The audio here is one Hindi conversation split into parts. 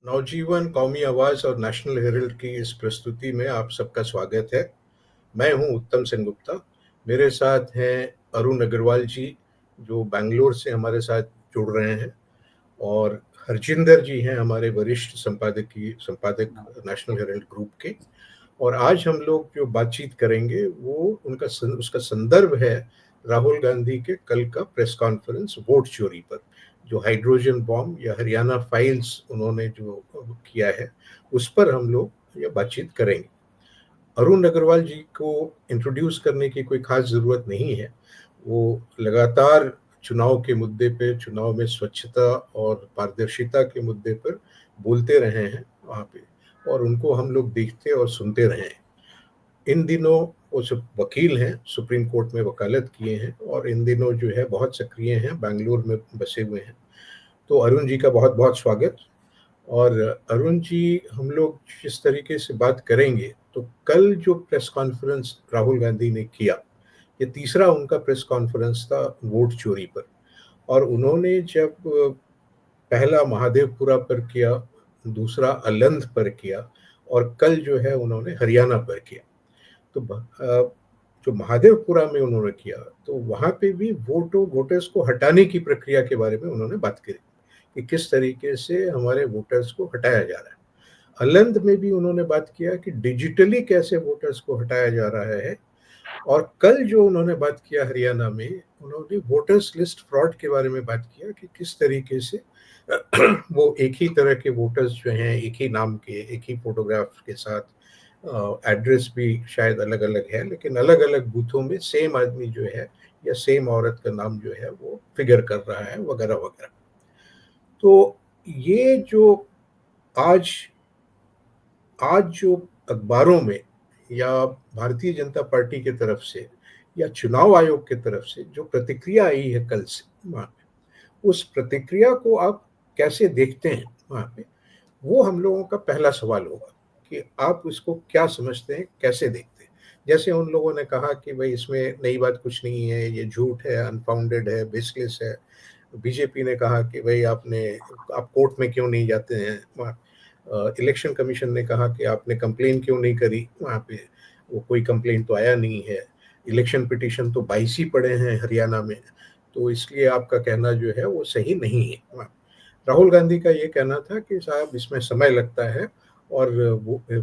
नवजीवन कौमी आवाज और नेशनल हेरल्ड की इस प्रस्तुति में आप सबका स्वागत है। मैं हूं उत्तम सेनगुप्ता। मेरे साथ हैं अरुण अग्रवाल जी, जो बैंगलोर से हमारे साथ जुड़ रहे हैं, और हरजिंदर जी हैं हमारे वरिष्ठ संपादक नेशनल हेरल्ड ग्रुप के। और आज हम लोग जो बातचीत करेंगे वो उसका संदर्भ है राहुल गांधी के कल का प्रेस कॉन्फ्रेंस वोट चोरी पर, जो हाइड्रोजन बॉम्ब या हरियाणा फाइल्स उन्होंने जो किया है उस पर हम लोग ये बातचीत करेंगे। अरुण अग्रवाल जी को इंट्रोड्यूस करने की कोई खास ज़रूरत नहीं है। वो लगातार चुनाव के मुद्दे पे, चुनाव में स्वच्छता और पारदर्शिता के मुद्दे पर बोलते रहे हैं वहाँ पे, और उनको हम लोग देखते और सुनते रहे हैं। इन दिनों वो सब वकील हैं, सुप्रीम कोर्ट में वकालत किए हैं, और इन दिनों जो है बहुत सक्रिय हैं, बैंगलोर में बसे हुए हैं। तो अरुण जी का बहुत बहुत स्वागत। और अरुण जी, हम लोग जिस तरीके से बात करेंगे, तो कल जो प्रेस कॉन्फ्रेंस राहुल गांधी ने किया, ये तीसरा उनका प्रेस कॉन्फ्रेंस था वोट चोरी पर। और उन्होंने जब पहला महादेवपुरा पर किया, दूसरा अलंध पर किया, और कल जो है उन्होंने हरियाणा पर किया। तो जो महादेवपुरा में उन्होंने किया, तो वहाँ पे भी वोटर्स को हटाने की प्रक्रिया के बारे में उन्होंने बात करी कि किस तरीके से हमारे वोटर्स को हटाया जा रहा है। अलंध में भी उन्होंने बात किया कि डिजिटली कैसे वोटर्स को हटाया जा रहा है। और कल जो उन्होंने बात किया हरियाणा में, उन्होंने वोटर्स लिस्ट फ्रॉड के बारे में बात किया कि किस तरीके से वो एक ही तरह के वोटर्स जो हैं, एक ही नाम के, एक ही फोटोग्राफ के साथ, एड्रेस भी शायद अलग अलग है, लेकिन अलग अलग बूथों में सेम आदमी जो है या सेम औरत का नाम जो है वो फिगर कर रहा है, वगैरह वगैरह। तो ये जो आज आज जो अखबारों में या भारतीय जनता पार्टी की तरफ से या चुनाव आयोग की तरफ से जो प्रतिक्रिया आई है कल से वहाँ पे, उस प्रतिक्रिया को आप कैसे देखते हैं वहाँ पे, वो हम लोगों का पहला सवाल होगा कि आप इसको क्या समझते हैं, कैसे देखते हैं। जैसे उन लोगों ने कहा कि भाई इसमें नई बात कुछ नहीं है, ये झूठ है, अनफाउंडेड है, बेसलेस है। बीजेपी ने कहा कि भाई आप कोर्ट में क्यों नहीं जाते हैं वहाँ। इलेक्शन कमीशन ने कहा कि आपने कंप्लेन क्यों नहीं करी वहाँ पे, वो कोई कंप्लेन तो आया नहीं है। इलेक्शन पिटीशन तो 22 ही पड़े हैं हरियाणा में, तो इसलिए आपका कहना जो है वो सही नहीं है वहाँ। राहुल गांधी का ये कहना था कि साहब इसमें समय लगता है, और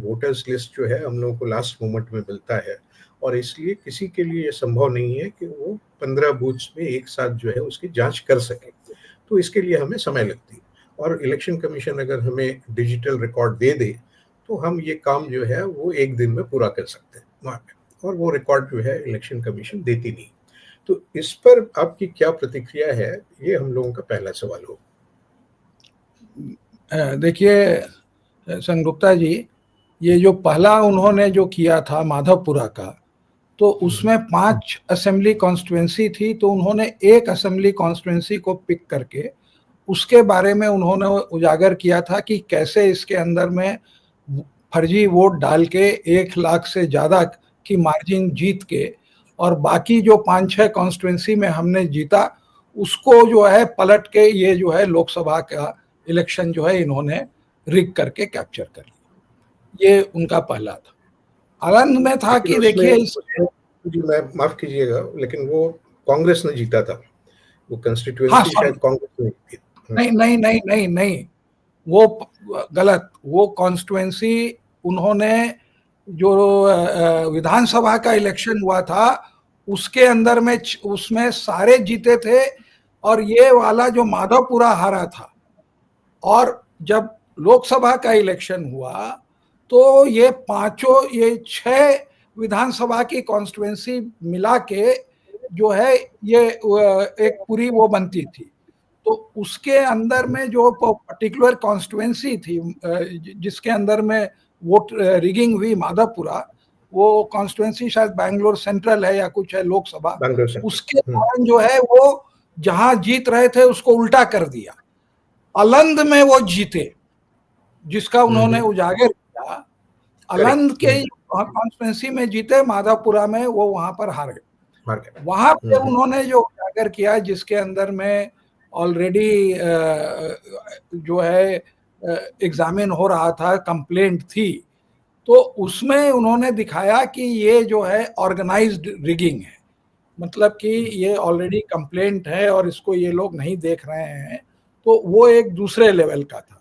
वोटर्स लिस्ट जो है हम लोगों को लास्ट मोमेंट में मिलता है, और इसलिए किसी के लिए ये संभव नहीं है कि वो 15 बूथ्स में एक साथ जो है उसकी जांच कर सके। तो इसके लिए हमें समय लगती है, और इलेक्शन कमीशन अगर हमें डिजिटल रिकॉर्ड दे दे तो हम ये काम जो है वो एक दिन में पूरा कर सकते हैं वहाँ पे, और वो रिकॉर्ड जो है इलेक्शन कमीशन देती नहीं। तो इस पर आपकी क्या प्रतिक्रिया है, ये हम लोगों का पहला सवाल हो। देखिए संगुप्ता जी, ये जो पहला उन्होंने जो किया था माधवपुरा का, तो उसमें 5 असेंबली कॉन्स्टिट्यूएंसी थी, तो उन्होंने एक असेंबली कॉन्स्टिट्यूएंसी को पिक करके उसके बारे में उन्होंने उजागर किया था कि कैसे इसके अंदर में फर्जी वोट डाल के 1 लाख से ज़्यादा की मार्जिन जीत के, और बाकी जो 5-6 कॉन्स्टिट्यूएंसी में हमने जीता उसको जो है पलट के ये जो है लोकसभा का इलेक्शन जो है इन्होंने रिग करके कैप्चर कर लिया। ये उनका पहला था। अलंध में था कि देखिए मैं माफ कीजिएगा, लेकिन वो कांग्रेस ने जीता था, वो कंस्टिट्यूएंसी शायद कांग्रेस ने जीती। नहीं नहीं नहीं नहीं नहीं, वो गलत। वो कॉन्स्टिट्यूएंसी उन्होंने जो विधानसभा का इलेक्शन हुआ था उसके अंदर में उसमें सारे जीते थे, और ये वाला जो माधवपुरा हारा था। और जब लोकसभा का इलेक्शन हुआ तो ये पांचों, ये 6 विधानसभा की कॉन्स्टिट्यूएंसी मिला के जो है ये एक पूरी वो बनती थी। तो उसके अंदर में जो पर्टिकुलर कॉन्स्टिट्यूएंसी थी जिसके अंदर में वोट रिगिंग हुई माधवपुरा, वो कॉन्स्टिट्यूएंसी शायद बैंगलोर सेंट्रल है या कुछ है लोकसभा, उसके कारण जो है वो जहां जीत रहे थे उसको उल्टा कर दिया। अलंध में वो जीते, जिसका उन्होंने उजागर किया। अलंध के कॉन्स्टिट्यूएंसी में जीते, माधवपुरा में वो वहां पर हार गए। वहां पे उन्होंने जो उजागर किया, जिसके अंदर में ऑलरेडी जो है एग्जामिन हो रहा था, कंप्लेंट थी, तो उसमें उन्होंने दिखाया कि ये जो है ऑर्गेनाइज्ड रिगिंग है, मतलब कि ये ऑलरेडी कंप्लेंट है और इसको ये लोग नहीं देख रहे हैं, तो वो एक दूसरे लेवल का था।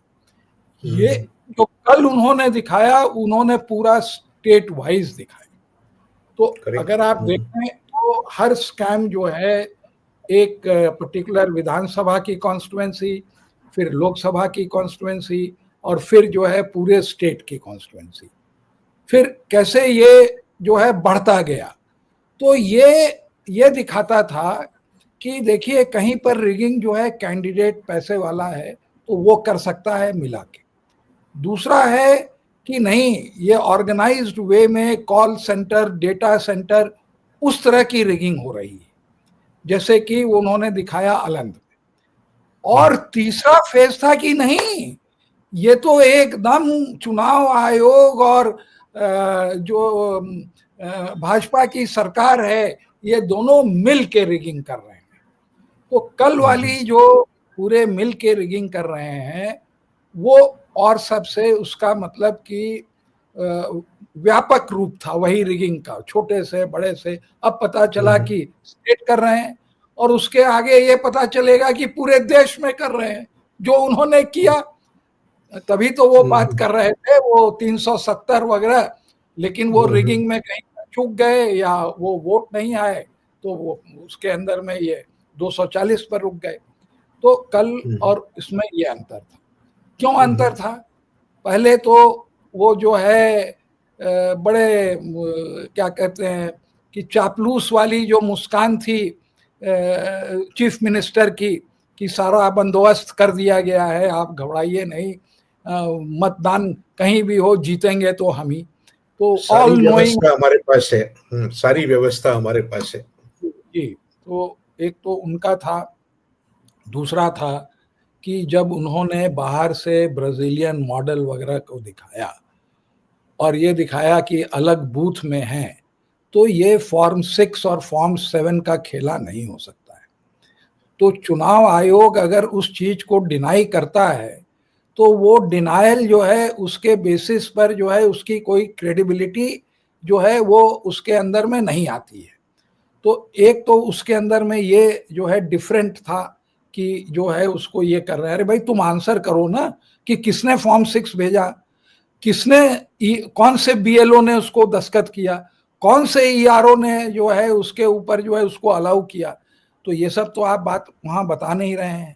ये जो कल उन्होंने दिखाया, उन्होंने पूरा स्टेट वाइज दिखाया। तो करेक्ट। अगर आप देखें तो हर स्कैम जो है एक पर्टिकुलर विधानसभा की कॉन्स्टिट्यूएंसी, फिर लोकसभा की कॉन्स्टिट्यूएंसी, और फिर जो है पूरे स्टेट की कॉन्स्टिट्यूएंसी, फिर कैसे ये जो है बढ़ता गया। तो ये दिखाता था कि देखिए कहीं पर रिगिंग जो है, कैंडिडेट पैसे वाला है तो वो कर सकता है मिला के। दूसरा है कि नहीं, ये ऑर्गेनाइज्ड वे में कॉल सेंटर, डेटा सेंटर, उस तरह की रिगिंग हो रही है, जैसे कि उन्होंने दिखाया अलंद में। और तीसरा फेज था कि नहीं, ये तो एकदम चुनाव आयोग और जो भाजपा की सरकार है, ये दोनों मिल के रिगिंग कर रहे हैं। तो कल वाली जो पूरे मिल के रिगिंग कर रहे हैं वो, और सबसे उसका मतलब कि व्यापक रूप था वही रिगिंग का, छोटे से बड़े से। अब पता चला कि स्टेट कर रहे हैं, और उसके आगे ये पता चलेगा कि पूरे देश में कर रहे हैं जो उन्होंने किया। तभी तो वो बात कर रहे थे वो 370 वगैरह, लेकिन वो रिगिंग में कहीं चूक गए या वो वोट नहीं आए, तो वो उसके अंदर में ये 240 पर रुक गए। तो कल और इसमें ये अंतर था। क्यों अंतर था? पहले तो वो जो है बड़े क्या कहते हैं कि चापलूस वाली जो मुस्कान थी चीफ मिनिस्टर की, कि सारा बंदोबस्त कर दिया गया है, आप घबराइए नहीं, मतदान कहीं भी हो, जीतेंगे तो हम ही। तो सारी व्यवस्था हमारे पास है, सारी व्यवस्था हमारे पास है जी। तो एक तो उनका था। दूसरा था कि जब उन्होंने बाहर से ब्राजीलियन मॉडल वगैरह को दिखाया और ये दिखाया कि अलग बूथ में हैं, तो ये फॉर्म 6 और फॉर्म 7 का खेला नहीं हो सकता है। तो चुनाव आयोग अगर उस चीज को डिनाई करता है, तो वो डिनायल जो है उसके बेसिस पर जो है उसकी कोई क्रेडिबिलिटी जो है वो उसके अंदर में नहीं आती है। तो एक तो उसके अंदर में ये जो है डिफरेंट था कि जो है उसको ये कर रहे हैं, अरे भाई तुम आंसर करो ना कि किसने फॉर्म 6 भेजा, किसने कौन से बीएलओ ने उसको दस्तखत किया, कौन से ईआरओ ने जो है उसके ऊपर जो है उसको अलाउ किया। तो ये सब तो आप बात वहां बता नहीं रहे हैं।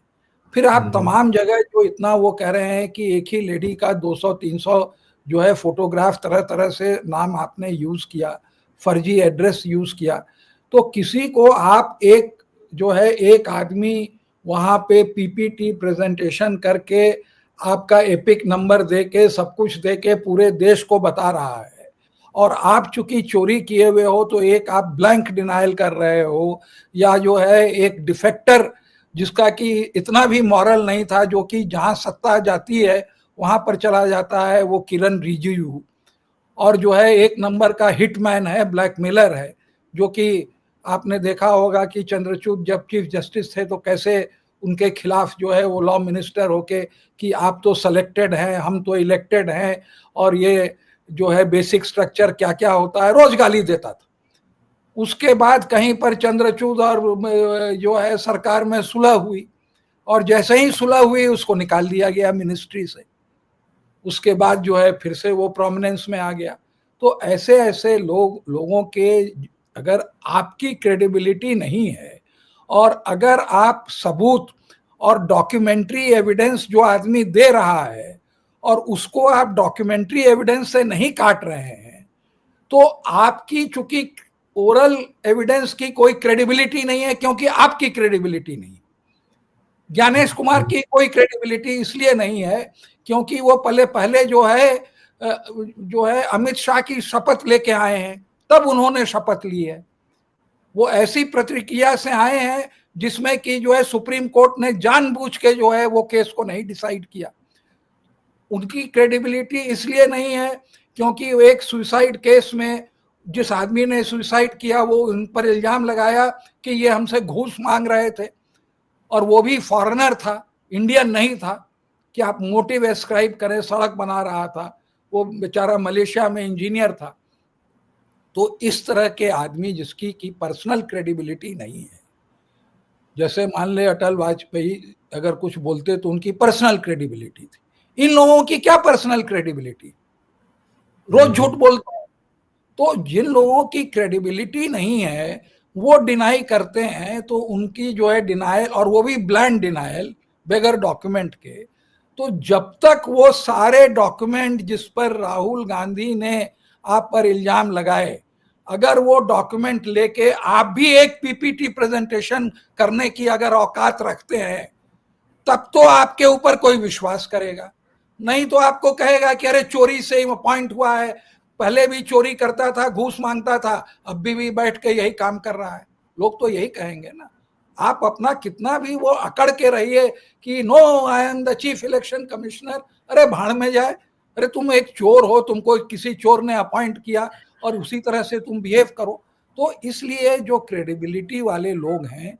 फिर आप तमाम जगह जो इतना वो कह रहे हैं कि एक ही लेडी का 200-300 जो है फोटोग्राफ, तरह तरह से नाम आपने यूज किया, फर्जी एड्रेस यूज किया। तो किसी को आप एक जो है एक आदमी वहां पे पीपीटी प्रेजेंटेशन करके आपका एपिक नंबर दे के सब कुछ दे के पूरे देश को बता रहा है, और आप चूंकि चोरी किए हुए हो तो एक आप ब्लैंक डिनाइल कर रहे हो, या जो है एक डिफेक्टर जिसका कि इतना भी मॉरल नहीं था, जो कि जहां सत्ता जाती है वहां पर चला जाता है, वो किरण रिजिजू, और जो है एक नंबर का हिटमैन है, ब्लैकमेलर है, जो कि आपने देखा होगा कि चंद्रचूड़ जब चीफ जस्टिस थे तो कैसे उनके खिलाफ जो है वो लॉ मिनिस्टर होके कि आप तो सेलेक्टेड हैं, हम तो इलेक्टेड हैं, और ये जो है बेसिक स्ट्रक्चर क्या क्या होता है, रोज गाली देता था। उसके बाद कहीं पर चंद्रचूड़ और जो है सरकार में सुलह हुई, और जैसे ही सुलह हुई उसको निकाल दिया गया मिनिस्ट्री से। उसके बाद जो है फिर से वो प्रोमिनेंस में आ गया। तो ऐसे ऐसे लोगों के, अगर आपकी क्रेडिबिलिटी नहीं है, और अगर आप सबूत और डॉक्यूमेंट्री एविडेंस जो आदमी दे रहा है और उसको आप डॉक्यूमेंट्री एविडेंस से नहीं काट रहे हैं, तो आपकी चूंकि ओरल एविडेंस की कोई क्रेडिबिलिटी नहीं है, क्योंकि आपकी क्रेडिबिलिटी नहीं। ज्ञानेश कुमार की कोई क्रेडिबिलिटी इसलिए नहीं है क्योंकि वो पहले जो है अमित शाह की शपथ लेके आए हैं, तब उन्होंने शपथ ली है। वो ऐसी प्रतिक्रिया से आए हैं जिसमें कि जो है सुप्रीम कोर्ट ने जानबूझ के जो है वो केस को नहीं डिसाइड किया। उनकी क्रेडिबिलिटी इसलिए नहीं है क्योंकि एक सुसाइड केस में जिस आदमी ने सुसाइड किया वो उन पर इल्जाम लगाया कि ये हमसे घूस मांग रहे थे, और वो भी फॉरेनर था, इंडियन नहीं था, कि आप मोटिव एस्क्राइब करें, सड़क बना रहा था, वो बेचारा मलेशिया में इंजीनियर था। तो इस तरह के आदमी जिसकी की पर्सनल क्रेडिबिलिटी नहीं है, जैसे मान ले अटल वाजपेयी अगर कुछ बोलते तो उनकी पर्सनल क्रेडिबिलिटी थी, इन लोगों की क्या पर्सनल क्रेडिबिलिटी, रोज झूठ बोलते हैं। तो जिन लोगों की क्रेडिबिलिटी नहीं है वो डिनाई करते हैं, तो उनकी जो है डिनायल, और वो भी ब्लाइंड डिनायल बगैर डॉक्यूमेंट के। तो जब तक वो सारे डॉक्यूमेंट जिस पर राहुल गांधी ने आप पर इल्जाम लगाए, अगर वो डॉक्यूमेंट लेके आप भी एक पीपीटी प्रेजेंटेशन करने की अगर औकात रखते हैं, तब तो आपके ऊपर कोई विश्वास करेगा। नहीं तो आपको कहेगा कि अरे चोरी से ही अपॉइंट हुआ है, पहले भी चोरी करता था, घूस मांगता था, अब भी बैठ के यही काम कर रहा है। लोग तो यही कहेंगे ना। आप अपना कितना भी वो अकड़ के रहिए कि no I am the chief election commissioner, अरे भाड़ में जाए। अरे तुम एक चोर हो, तुमको किसी चोर ने अपॉइंट किया और उसी तरह से तुम बिहेव करो। तो इसलिए जो क्रेडिबिलिटी वाले लोग हैं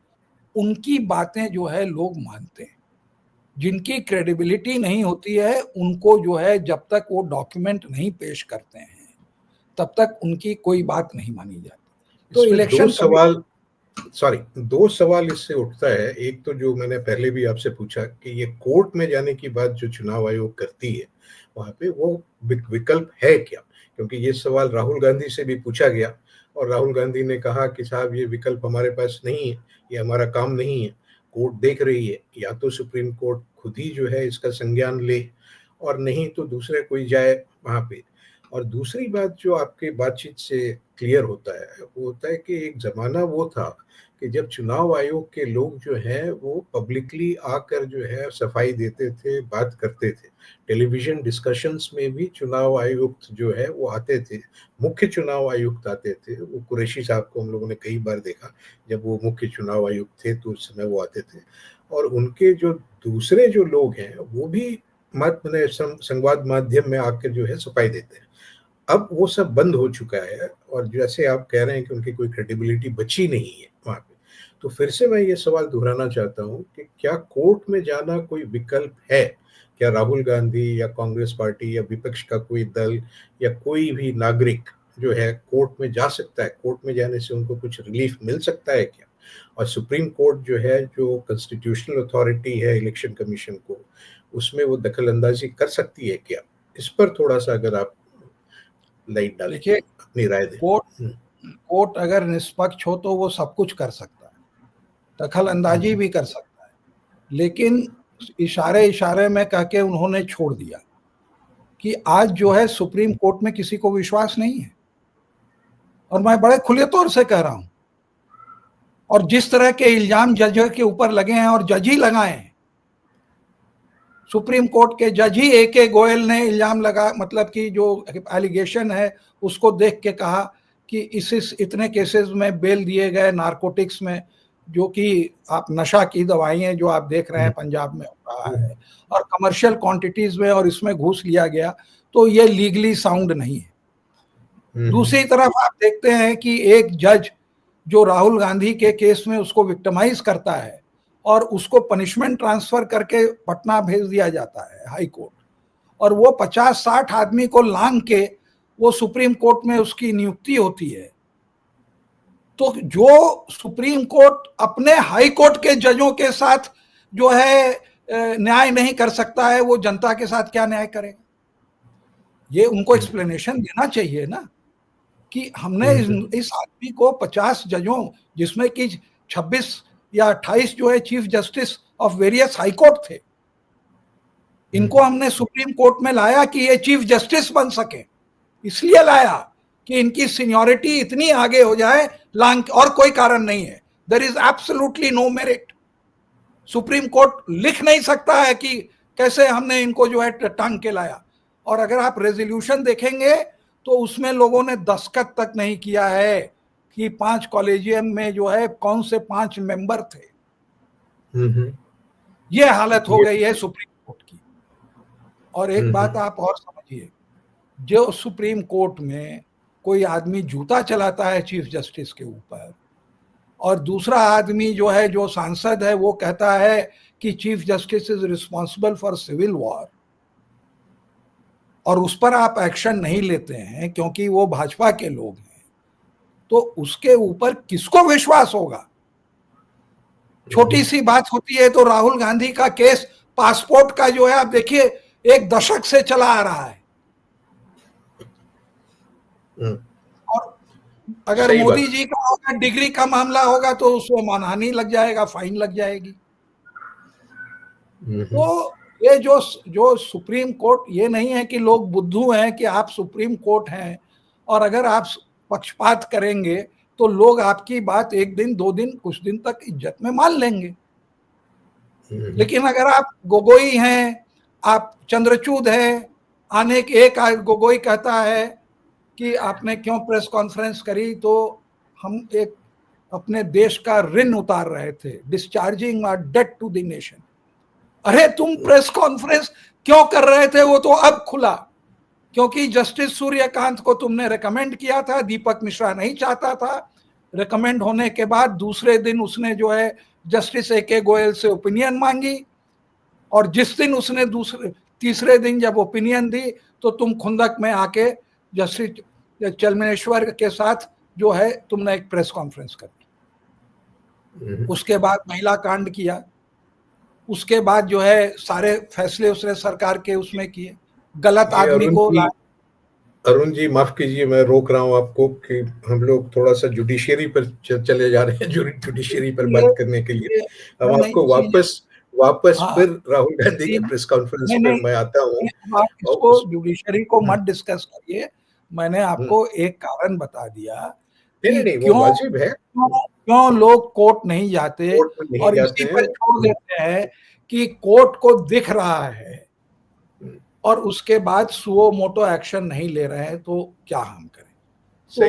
उनकी बातें जो है लोग मानते हैं, जिनकी क्रेडिबिलिटी नहीं होती है उनको जो है जब तक वो डॉक्यूमेंट नहीं पेश करते हैं तब तक उनकी कोई बात नहीं मानी जाती। तो इसमें दो इलेक्शन सवाल, सॉरी, दो सवाल इससे उठता है। एक तो जो मैंने पहले भी आपसे पूछा कि ये कोर्ट में जाने की बात जो चुनाव आयोग करती है, वहां पे वो विकल्प है क्या? क्योंकि ये सवाल राहुल गांधी से भी पूछा गया और राहुल गांधी ने कहा कि साहब ये विकल्प हमारे पास नहीं है, ये हमारा काम नहीं है, कोर्ट देख रही है, या तो सुप्रीम कोर्ट खुद ही जो है इसका संज्ञान ले और नहीं तो दूसरे कोई जाए वहां पे। और दूसरी बात जो आपके बातचीत से क्लियर होता है वो होता है कि एक जमाना वो था कि जब चुनाव आयोग के लोग जो हैं वो पब्लिकली आकर जो है सफाई देते थे, बात करते थे। टेलीविजन डिस्कशंस में भी चुनाव आयुक्त जो है वो आते थे, मुख्य चुनाव आयुक्त आते थे। वो कुरैशी साहब को हम लोगों ने कई बार देखा, जब वो मुख्य चुनाव आयुक्त थे तो उस समय वो आते थे। और उनके जो दूसरे जो लोग हैं वो भी संवाद माध्यम में आकर जो है सफाई देते हैं। अब वो सब बंद हो चुका है और जैसे आप कह रहे हैं कि उनकी कोई क्रेडिबिलिटी बची नहीं है वहाँ पे, तो फिर से मैं ये सवाल दोहराना चाहता हूँ कि क्या कोर्ट में जाना कोई विकल्प है? क्या राहुल गांधी या कांग्रेस पार्टी या विपक्ष का कोई दल या कोई भी नागरिक जो है कोर्ट में जा सकता है? कोर्ट में जाने से उनको कुछ रिलीफ मिल सकता है क्या? और सुप्रीम कोर्ट जो है, जो कॉन्स्टिट्यूशनल अथॉरिटी है इलेक्शन कमीशन को, उसमें वो दखल अंदाजी कर सकती है क्या? इस पर थोड़ा सा अगर आप लाइट डालें, देखिए, अपनी राय दें। कोर्ट अगर निष्पक्ष हो तो वो सब कुछ कर सकता है, दखल अंदाजी भी कर सकता है, लेकिन इशारे इशारे में कह के उन्होंने छोड़ दिया कि आज जो है सुप्रीम कोर्ट में किसी को विश्वास नहीं है। और मैं बड़े खुले तौर से कह रहा हूं, और जिस तरह के इल्जाम जज के ऊपर लगे हैं और जज ही लगाए हैं, सुप्रीम कोर्ट के जज ही ए गोयल ने इल्जाम लगा, मतलब कि जो एलिगेशन है उसको देख के कहा कि इस इतने केसेस में बेल दिए गए नारकोटिक्स में, जो कि आप नशा की दवाइयाँ जो आप देख रहे हैं पंजाब में हो रहा है, और कमर्शियल क्वांटिटीज में, और इसमें घूस लिया गया, तो ये लीगली साउंड नहीं है। दूसरी तरफ आप देखते हैं कि एक जज जो राहुल गांधी के केस में उसको विक्टिमाइज करता है और उसको पनिशमेंट ट्रांसफर करके पटना भेज दिया जाता है हाई कोर्ट, और वो 50-60 आदमी को लांग के वो सुप्रीम कोर्ट में उसकी नियुक्ति होती है। तो जो सुप्रीम कोर्ट अपने हाई कोर्ट के जजों के साथ जो है न्याय नहीं कर सकता है, वो जनता के साथ क्या न्याय करेगा? ये उनको एक्सप्लेनेशन देना चाहिए ना कि हमने इस आदमी को 50 जजों, जिसमें कि 26 या 28 जो है chief justice of various high court थे, इनको हमने सुप्रीम कोर्ट में लाया कि ये चीफ जस्टिस बन सके, इसलिए लाया कि इनकी सीनियरिटी इतनी आगे हो जाए, और कोई कारण नहीं है। There is absolutely no merit. Supreme court लिख नहीं सकता है कि कैसे हमने इनको जो है टांग के लाया। और अगर आप रेजोल्यूशन देखेंगे तो उसमें लोगों ने दस्तखत तक नहीं किया है कि 5 कॉलेजियम में जो है कौन से 5 मेंबर थे। ये हालत हो गई है सुप्रीम कोर्ट की। और एक बात आप और समझिए, जो सुप्रीम कोर्ट में कोई आदमी जूता चलाता है चीफ जस्टिस के ऊपर, और दूसरा आदमी जो है, जो सांसद है, वो कहता है कि chief justice is responsible for civil war, और उस पर आप एक्शन नहीं लेते हैं क्योंकि वो भाजपा के लोग हैं, तो उसके ऊपर किसको विश्वास होगा? छोटी सी बात होती है तो राहुल गांधी का केस पासपोर्ट का जो है, आप देखिए 1 दशक से चला आ रहा है, और अगर मोदी जी का होगा, डिग्री का मामला होगा तो उसमें मानहानि लग जाएगा, फाइन लग जाएगी। तो ये जो सुप्रीम कोर्ट, ये नहीं है कि लोग बुद्धू हैं कि आप सुप्रीम कोर्ट हैं और अगर आप पक्षपात करेंगे तो लोग आपकी बात 1 दिन 2 दिन कुछ दिन तक इज्जत में मान लेंगे। लेकिन अगर आप गोगोई हैं, आप चंद्रचूड़ हैं, आने के एक गोगोई कहता है कि आपने क्यों प्रेस कॉन्फ्रेंस करी, तो हम एक अपने देश का ऋण उतार रहे थे, discharging our debt to the nation. अरे तुम प्रेस कॉन्फ्रेंस क्यों कर रहे थे, वो तो अब खुला, क्योंकि जस्टिस सूर्यकांत को तुमने रिकमेंड किया था, दीपक मिश्रा नहीं चाहता था। रिकमेंड होने के बाद दूसरे दिन उसने जो है जस्टिस ए.के. गोयल से ओपिनियन मांगी, और जिस दिन उसने तीसरे दिन जब ओपिनियन दी तो तुम खुंदक में आके जस्टिस चलमेश्वर के साथ जो है तुमने एक प्रेस कॉन्फ्रेंस कर दी। उसके बाद महिला कांड किया, उसके बाद जो है सारे फैसले उसने सरकार के उसमें किए, गलत आदमी को। अरुण जी माफ कीजिए, मैं रोक रहा हूं आपको कि हम लोग थोड़ा सा जुडिशियरी पर चले जा रहे हैं, जुडिशियरी पर बात करने के लिए हम आपको वापस फिर राहुल गांधी के प्रेस कॉन्फ्रेंस पर मैं आता हूं। आप इसको जुडिशरी को मत डिस्कस करिए, मैंने आपको एक कारण बता दिया कि क्यों लोग कोर्ट नहीं जाते, और इसी पर छोड़ देते हैं कि कोर्ट को दिख रहा है और उसके बाद सुओ मोटो एक्शन नहीं ले रहे हैं, तो क्या हम करें? तो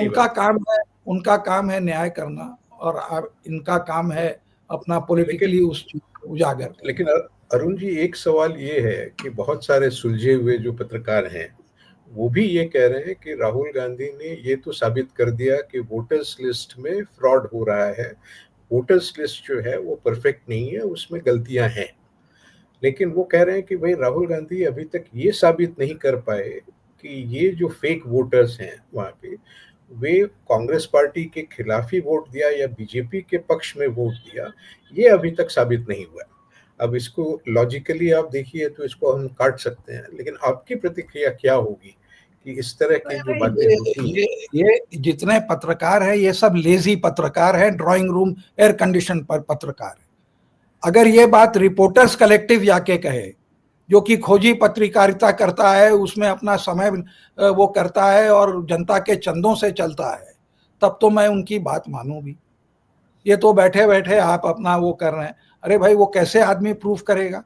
उनका काम है न्याय करना, और इनका काम है अपना पॉलिटिकली उस चीज को उजागर। लेकिन अरुण जी, एक सवाल ये है कि बहुत सारे सुलझे हुए जो पत्रकार हैं वो भी ये कह रहे हैं कि राहुल गांधी ने ये तो साबित कर दिया कि वोटर्स लिस्ट में फ्रॉड हो रहा है, वोटर्स लिस्ट जो है वो परफेक्ट नहीं है, उसमें गलतियां हैं। लेकिन वो कह रहे हैं कि भाई राहुल गांधी अभी तक ये साबित नहीं कर पाए कि ये जो फेक वोटर्स हैं वहां पे, वे कांग्रेस पार्टी के खिलाफ ही वोट दिया या बीजेपी के पक्ष में वोट दिया, ये अभी तक साबित नहीं हुआ। अब इसको लॉजिकली आप देखिए तो इसको हम काट सकते हैं, लेकिन आपकी प्रतिक्रिया क्या होगी कि इस तरह की जो बातें होती हैं? ये जितने पत्रकार हैं ये सब लेजी पत्रकार हैं, ड्राइंग रूम एयर कंडीशन पर पत्रकार है। अगर ये बात रिपोर्टर्स कलेक्टिव जाके कहे, जो कि खोजी पत्रकारिता करता है, उसमें अपना समय वो करता है और जनता के चंदों से चलता है, तब तो मैं उनकी बात मानूं भी। ये तो बैठे बैठे आप अपना वो कर रहे हैं। अरे भाई, वो कैसे आदमी प्रूफ करेगा?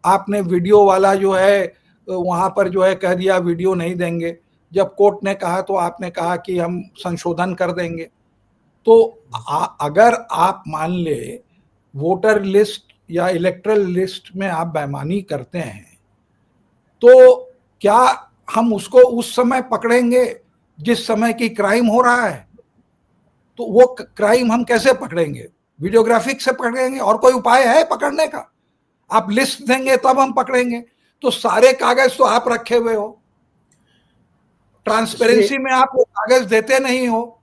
आपने वीडियो वाला जो है वहां पर जो है कह दिया वीडियो नहीं देंगे, जब कोर्ट ने कहा तो आपने कहा कि हम संशोधन कर देंगे। तो अगर आप मान ले वोटर लिस्ट या इलेक्टरल लिस्ट में आप बेईमानी करते हैं, तो क्या हम उसको उस समय पकड़ेंगे जिस समय की क्राइम हो रहा है? तो वो क्राइम हम कैसे पकड़ेंगे? वीडियोग्राफिक से पकड़ेंगे? और कोई उपाय है पकड़ने का? आप लिस्ट देंगे तब हम पकड़ेंगे। तो सारे कागज तो आप रखे हुए हो, ट्रांसपेरेंसी में आप वो कागज देते नहीं हो,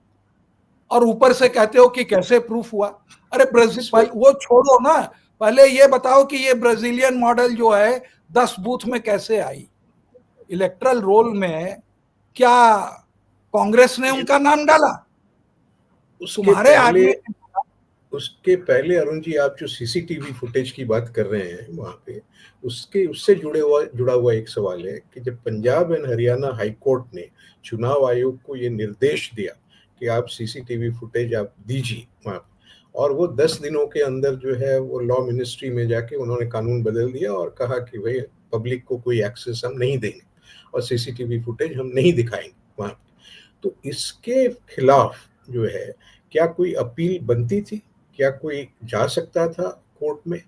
और ऊपर से कहते हो कि कैसे प्रूफ हुआ। अरे ब्राजील वो छोड़ो ना, पहले ये बताओ कि ये ब्राजीलियन मॉडल जो है 10 बूथ में कैसे आई? इलेक्ट्रल रोल में क्या कांग्रेस ने उनका नाम डाला? तुम्हारे आदमी। उसके पहले अरुण जी, आप जो सीसीटीवी फुटेज की बात कर रहे हैं वहां पे, उससे जुड़ा हुआ एक सवाल है कि जब Punjab and Haryana high court ने चुनाव आयोग को ये निर्देश दिया कि आप सीसीटीवी फुटेज आप दीजिए वहां, और वो 10 दिनों के अंदर जो है वो लॉ मिनिस्ट्री में जाके उन्होंने कानून बदल दिया और कहा कि भाई पब्लिक को कोई एक्सेस हम नहीं देंगे और सीसीटीवी फुटेज हम नहीं दिखाएंगे वहां। तो इसके खिलाफ जो है क्या कोई अपील बनती थी? क्या कोई जा सकता था कोर्ट में?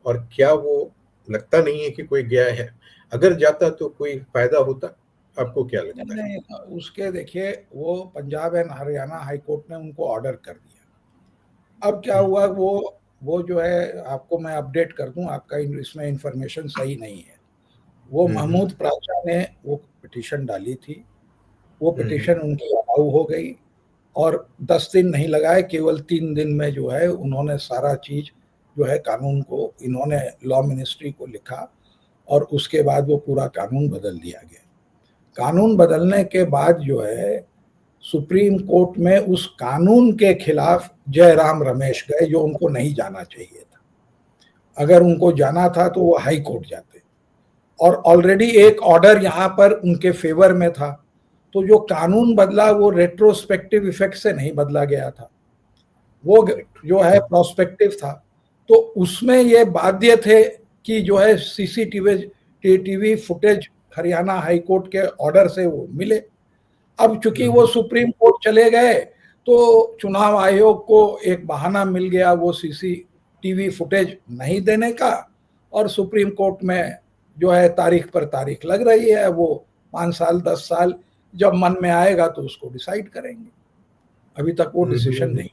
और क्या वो लगता नहीं है कि कोई गया है? अगर जाता तो कोई फायदा होता? आपको क्या लगता है? उसके देखिए, वो Punjab and Haryana high court ने उनको ऑर्डर कर दिया अब क्या हुआ, वो जो है, आपको मैं अपडेट कर दूं, आपका इसमें इंफॉर्मेशन सही नहीं है। वो महमूद प्राचा ने वो पिटीशन डाली थी, वो पिटीशन उनकी अलाउ हो गई, और 10 दिन नहीं लगाए, केवल 3 दिन में जो है उन्होंने सारा चीज जो है कानून को, इन्होंने लॉ मिनिस्ट्री को लिखा, और उसके बाद वो पूरा कानून बदल दिया गया। कानून बदलने के बाद जो है सुप्रीम कोर्ट में उस कानून के खिलाफ जयराम रमेश गए, जो उनको नहीं जाना चाहिए था। अगर उनको जाना था तो वो हाई कोर्ट जाते, और ऑलरेडी एक ऑर्डर यहां पर उनके फेवर में था। तो जो कानून बदला वो रेट्रोस्पेक्टिव इफेक्ट से नहीं बदला गया था, वो जो है प्रोस्पेक्टिव था। तो उसमें ये बाध्य थे कि जो है CCTV footage Haryana high court के ऑर्डर से वो मिले। अब चूंकि वो सुप्रीम कोर्ट चले गए, तो चुनाव आयोग को एक बहाना मिल गया वो सीसीटीवी फुटेज नहीं देने का, और सुप्रीम कोर्ट में जो है तारीख पर तारीख लग रही है। वो 5 साल 10 साल जब मन में आएगा तो उसको डिसाइड करेंगे। अभी तक वो डिसीजन नहीं।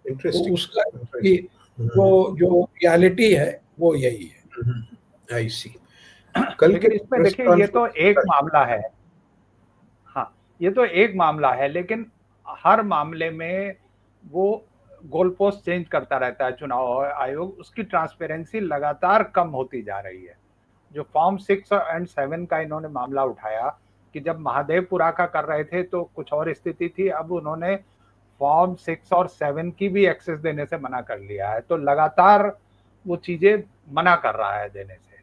तो उसका जो रियलिटी है वो यही है। आई सी। कल लेकिन इसमें देखिए, ये तो एक मामला है। हाँ, ये तो एक मामला है, लेकिन हर मामले में वो गोल पोस्ट चेंज करता रहता है चुनाव आयोग। उसकी ट्रांसपेरेंसी लगातार कम होती जा रही है। जो फॉर्म 6 और 7 का इन्होंने मामला उठाया कि जब महादेवपुरा का कर रहे थे तो कुछ और स्थिति थी, अब उन्होंने फॉर्म 6 और 7 की भी एक्सेस देने से मना कर लिया है। तो लगातार वो चीजें मना कर रहा है देने से।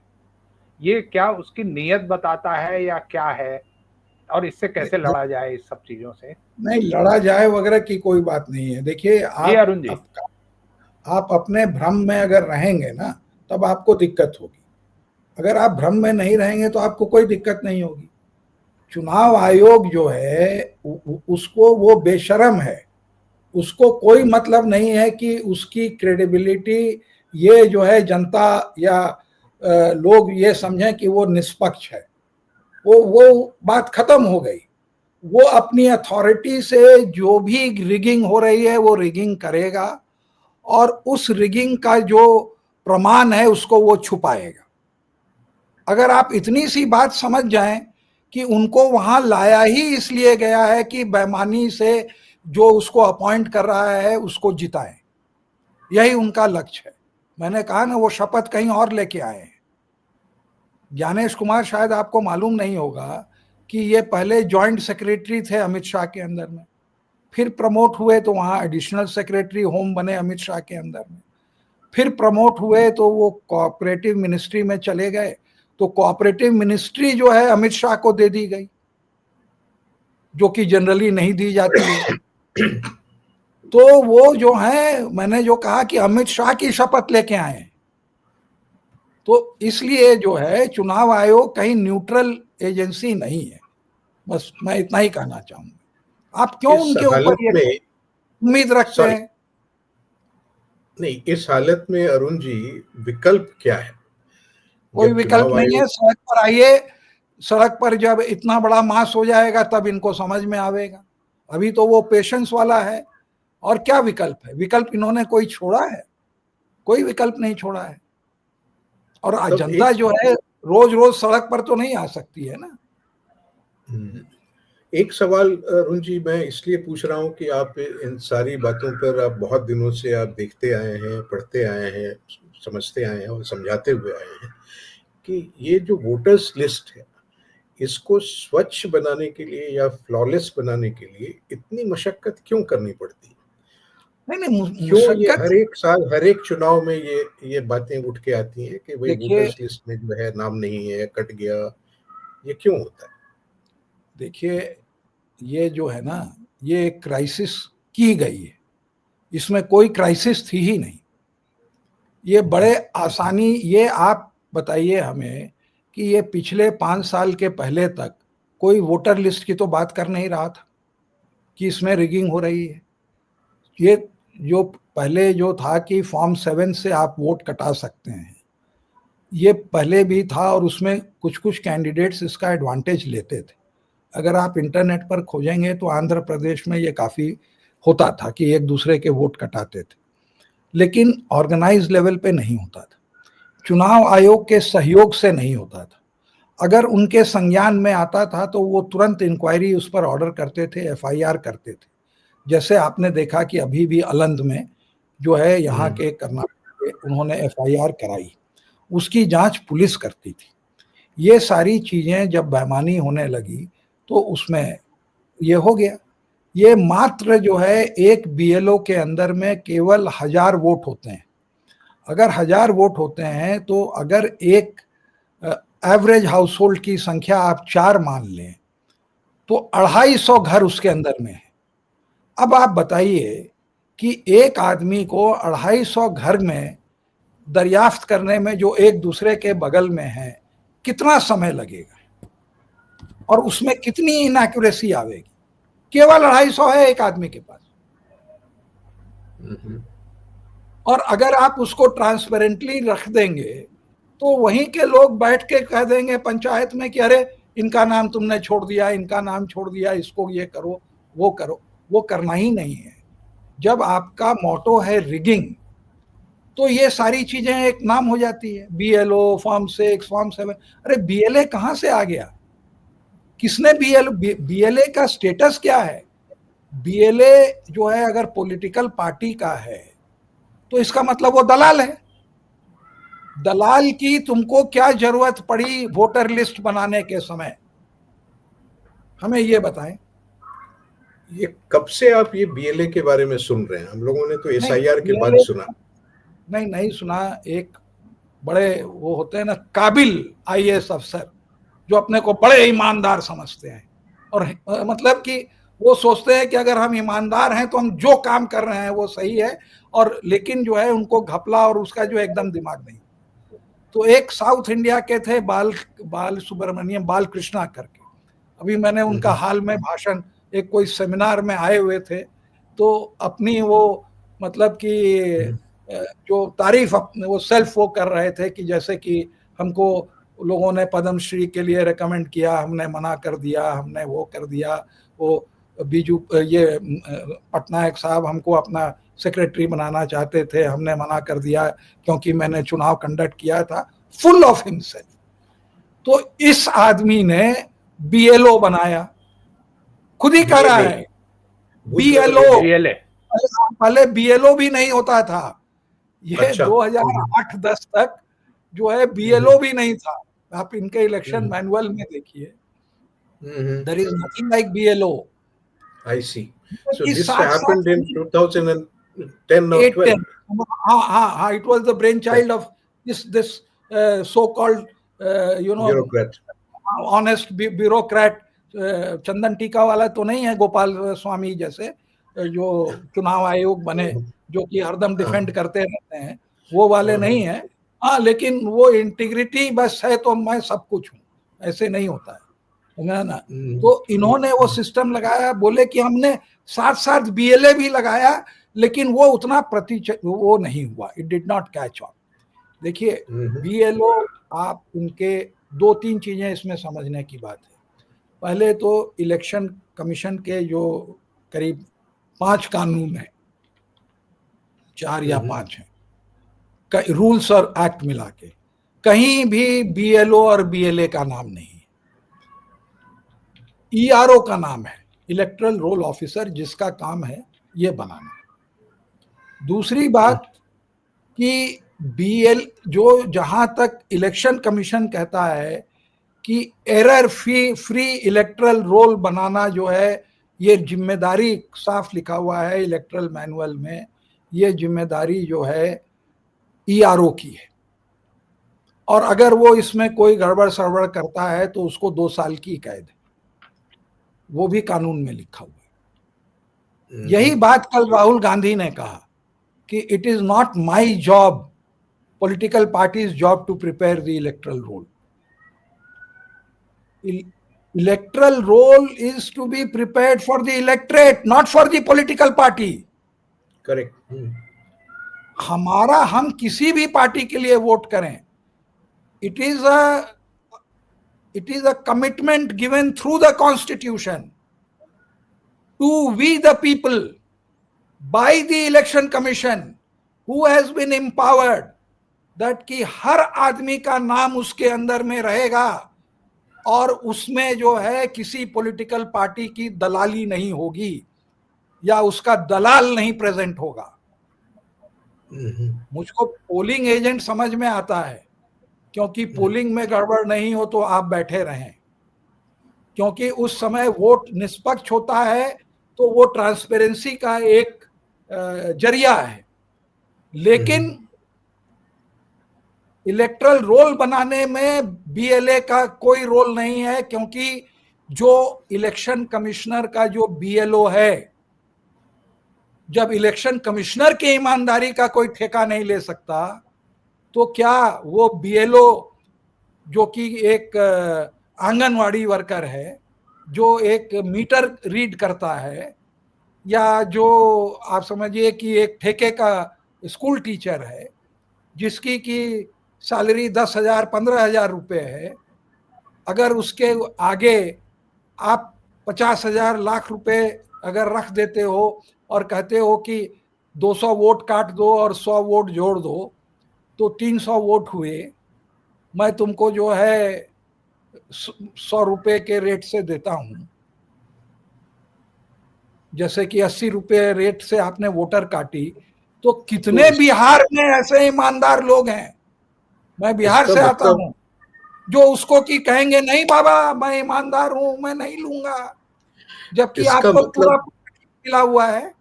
ये क्या उसकी नीयत बताता है या क्या है, और इससे कैसे लड़ा जाए इस सब चीजों से? नहीं, लड़ा जाए वगैरह की कोई बात नहीं है। देखिए, अरुण जी, आप अपने भ्रम में अगर रहेंगे ना, तब आपको दिक्कत होगी। अगर आप भ्रम में नहीं रहेंगे तो आपको कोई दिक्कत नहीं होगी। चुनाव आयोग जो है उसको, वो बेशर्म है। उसको कोई मतलब नहीं है कि उसकी क्रेडिबिलिटी, ये जो है जनता या लोग ये समझें कि वो निष्पक्ष है। वो बात खत्म हो गई। वो अपनी अथॉरिटी से जो भी रिगिंग हो रही है वो रिगिंग करेगा, और उस रिगिंग का जो प्रमाण है उसको वो छुपाएगा। अगर आप इतनी सी बात समझ जाएं कि उनको वहां लाया ही इसलिए गया है कि बेईमानी से जो उसको अपॉइंट कर रहा है उसको जिताएं, यही उनका लक्ष्य है। मैंने कहा ना, वो शपथ कहीं और लेके आए हैं। ज्ञानेश कुमार, शायद आपको मालूम नहीं होगा कि ये पहले जॉइंट सेक्रेटरी थे अमित शाह के अंदर में, फिर प्रमोट हुए तो वहाँ एडिशनल सेक्रेटरी होम बने अमित शाह के अंदर में, फिर प्रमोट हुए तो वो कोऑपरेटिव मिनिस्ट्री में चले गए। तो कोऑपरेटिव मिनिस्ट्री जो है अमित शाह को दे दी गई, जो कि जनरली नहीं दी जाती है। तो वो जो है, मैंने जो कहा कि अमित शाह की शपथ लेके आए हैं। तो इसलिए जो है चुनाव आयोग कहीं न्यूट्रल एजेंसी नहीं है। बस मैं इतना ही कहना चाहूंगा। आप क्यों उनके ऊपर ये उम्मीद रखते हैं? नहीं, इस हालत में अरुण जी विकल्प क्या है? कोई विकल्प नहीं है। सड़क पर आइए, सड़क पर जब इतना बड़ा मास हो जाएगा तब इनको समझ में आवेगा। अभी तो वो पेशेंस वाला है। और क्या विकल्प है? विकल्प इन्होंने कोई छोड़ा है? कोई विकल्प नहीं छोड़ा है। और जनता जो है रोज रोज सड़क पर तो नहीं आ सकती है ना। एक सवाल अरुण जी मैं इसलिए पूछ रहा हूं कि आप इन सारी बातों पर आप बहुत दिनों से आप देखते आए हैं, पढ़ते आए हैं, समझते आए हैं और समझाते हुए आए हैं कि ये जो वोटर्स लिस्ट है, इसको स्वच्छ बनाने के लिए या फ्लॉलेस बनाने के लिए इतनी मशक्कत क्यों करनी पड़ती है? नहीं, क्यों ये हर एक साल हर एक चुनाव में ये बातें उठ के आती हैं कि भाई वोटर्स लिस्ट में जो है नाम नहीं है, कट गया, ये क्यों होता है? देखिए, ये जो है ना, ये एक क्राइसिस की गई है। इसमें कोई क्राइसिस थी ही नहीं। ये बड़े आसानी, ये आप बताइए हमें कि ये पिछले 5 साल के पहले तक कोई वोटर लिस्ट की तो बात कर नहीं रहा था कि इसमें रिगिंग हो रही है। ये जो पहले जो था कि फॉर्म 7 से आप वोट कटा सकते हैं, ये पहले भी था, और उसमें कुछ कुछ कैंडिडेट्स इसका एडवांटेज लेते थे। अगर आप इंटरनेट पर खोजेंगे तो आंध्र प्रदेश में ये काफ़ी होता था कि एक दूसरे के वोट कटाते थे। लेकिन ऑर्गेनाइज लेवल पे नहीं होता था, चुनाव आयोग के सहयोग से नहीं होता था। अगर उनके संज्ञान में आता था तो वो तुरंत इंक्वायरी उस पर ऑर्डर करते थे, एफआईआर करते थे। जैसे आपने देखा कि अभी भी अलंद में जो है यहाँ के कर्नाटक के, उन्होंने एफआईआर कराई, उसकी जांच पुलिस करती थी। ये सारी चीजें जब बेईमानी होने लगी तो उसमें ये हो गया। ये मात्र जो है एक बीएलओ के अंदर में केवल 1000 वोट होते हैं। अगर 1000 वोट होते हैं तो अगर एक एवरेज हाउस होल्ड की संख्या आप 4 मान लें तो 250 घर उसके अंदर में है। अब आप बताइए कि एक आदमी को 250 घर में दरियाफ्त करने में जो एक दूसरे के बगल में है कितना समय लगेगा और उसमें कितनी इनएक्यूरेसी आवेगी। केवल 250 है एक आदमी के पास। और अगर आप उसको ट्रांसपेरेंटली रख देंगे तो वहीं के लोग बैठ के कह देंगे पंचायत में कि अरे इनका नाम तुमने छोड़ दिया, इनका नाम छोड़ दिया, इसको ये करो वो करो। वो करना ही नहीं है। जब आपका मोटो है रिगिंग तो ये सारी चीजें एक नाम हो जाती है, बीएलओ, फॉर्म 6, फॉर्म 7। अरे बीएलए कहां से आ गया? किसने बीएलए का स्टेटस क्या है? बीएलए जो है अगर पॉलिटिकल पार्टी का है तो इसका मतलब वो दलाल है। दलाल की तुमको क्या जरूरत पड़ी वोटर लिस्ट बनाने के समय? हमें ये बताएं। ये कब से आप ये बीएलए के बारे में सुन रहे हैं? हम लोगों ने तो एसआईआर के बाद सुना। नहीं सुना। एक बड़े वो होते हैं ना काबिल आईएएस अफसर जो अपने को बड़े ईमानदार समझते हैं और मतलब कि वो सोचते हैं कि अगर हम ईमानदार हैं तो हम जो काम कर रहे हैं वो सही है, और लेकिन जो है उनको घपला और उसका जो एकदम दिमाग नहीं। तो एक साउथ इंडिया के थे बाल सुब्रमण्यम बाल कृष्णा करके। अभी मैंने उनका हाल में भाषण एक कोई सेमिनार में आए हुए थे तो अपनी वो मतलब कि जो तारीफ वो सेल्फ वो कर रहे थे कि जैसे कि हमको लोगों ने पद्मश्री के लिए रेकमेंड किया, हमने मना कर दिया, हमने वो कर दिया, वो बीजू ये पटनायक साहब हमको अपना सेक्रेटरी बनाना चाहते थे, हमने मना कर दिया क्योंकि मैंने चुनाव कंडक्ट किया था। Full of himself. तो इस आदमी ने बीएलओ बनाया, खुद ही कह रहा है बीएलओ। पहले बीएलओ भी नहीं होता था। ये 2008-10 तक जो है बीएलओ भी नहीं था। आप इनके इलेक्शन मैनुअल में देखिए, there is nothing like BLO. I see. So this happened in 2010 or 12. हाँ, it was the brainchild of this so-called bureaucrat, honest bureaucrat. चंदन टीका वाला तो नहीं है गोपाल स्वामी जैसे जो चुनाव आयोग बने, जो कि हरदम डिफेंड करते रहते हैं, वो वाले नहीं है। हाँ, लेकिन वो इंटीग्रिटी बस है तो मैं सब कुछ हूँ, ऐसे नहीं होता है ना। तो इन्होंने वो सिस्टम लगाया, बोले कि हमने साथ साथ बीएलए भी लगाया, लेकिन वो उतना वो नहीं हुआ, it did not catch on. देखिए बीएलओ, आप उनके 2-3 चीजें इसमें समझने की बात है। पहले तो इलेक्शन कमीशन के जो करीब 5 कानून हैं, 4 या 5 हैं, रूल्स और एक्ट मिला के, कहीं भी बीएलओ और बीएलए का नाम नहीं है। ईआरओ का नाम है, इलेक्टरल रोल ऑफिसर, जिसका काम है ये बनाना। दूसरी बात कि बीएल जो जहां तक इलेक्शन कमीशन कहता है कि एरर फ्री इलेक्टरल रोल बनाना जो है ये जिम्मेदारी, साफ लिखा हुआ है इलेक्टरल मैनुअल में, ये जिम्मेदारी जो है ईआरओ की है। और अगर वो इसमें कोई गड़बड़ सड़बड़ करता है तो उसको 2 साल की कैद है, वो भी कानून में लिखा हुआ है। यही बात कल राहुल गांधी ने कहा कि it is not my job, political parties job to prepare the electoral roll. Electoral roll is to be prepared for the electorate, not for the political party. Correct. हमारा, हम किसी भी पार्टी के लिए वोट करें, it is a commitment given through the constitution to we the people by the election commission who has been empowered that कि हर आदमी का नाम उसके अंदर में रहेगा और उसमें जो है किसी पॉलिटिकल पार्टी की दलाली नहीं होगी या उसका दलाल नहीं प्रेजेंट होगा। मुझको पोलिंग एजेंट समझ में आता है, क्योंकि पोलिंग में गड़बड़ नहीं हो तो आप बैठे रहें, क्योंकि उस समय वोट निष्पक्ष होता है, तो वो ट्रांसपेरेंसी का एक जरिया है। लेकिन इलेक्ट्रल रोल बनाने में बीएलए का कोई रोल नहीं है, क्योंकि जो इलेक्शन कमिश्नर का जो बीएलओ है, जब इलेक्शन कमिश्नर की ईमानदारी का कोई ठेका नहीं ले सकता, तो क्या वो बीएलओ जो कि एक आंगनवाड़ी वर्कर है, जो एक मीटर रीड करता है, या जो आप समझिए कि एक ठेके का स्कूल टीचर है जिसकी की सैलरी 10,000 15,000 रुपए है, अगर उसके आगे आप 50,000 लाख रुपए अगर रख देते हो और कहते हो कि 200 वोट काट दो और 100 वोट जोड़ दो, तो 300 वोट हुए, मैं तुमको जो है 100 रुपए के रेट से देता हूं, जैसे कि 80 रुपए रेट से आपने वोटर काटी, तो कितने बिहार में ऐसे ईमानदार लोग हैं, मैं बिहार से आता हूं, जो उसको की कहेंगे नहीं बाबा मैं ईमानदार हूं, मैं नहीं लूंगा, जबकि आपको पूरा मिला हुआ है।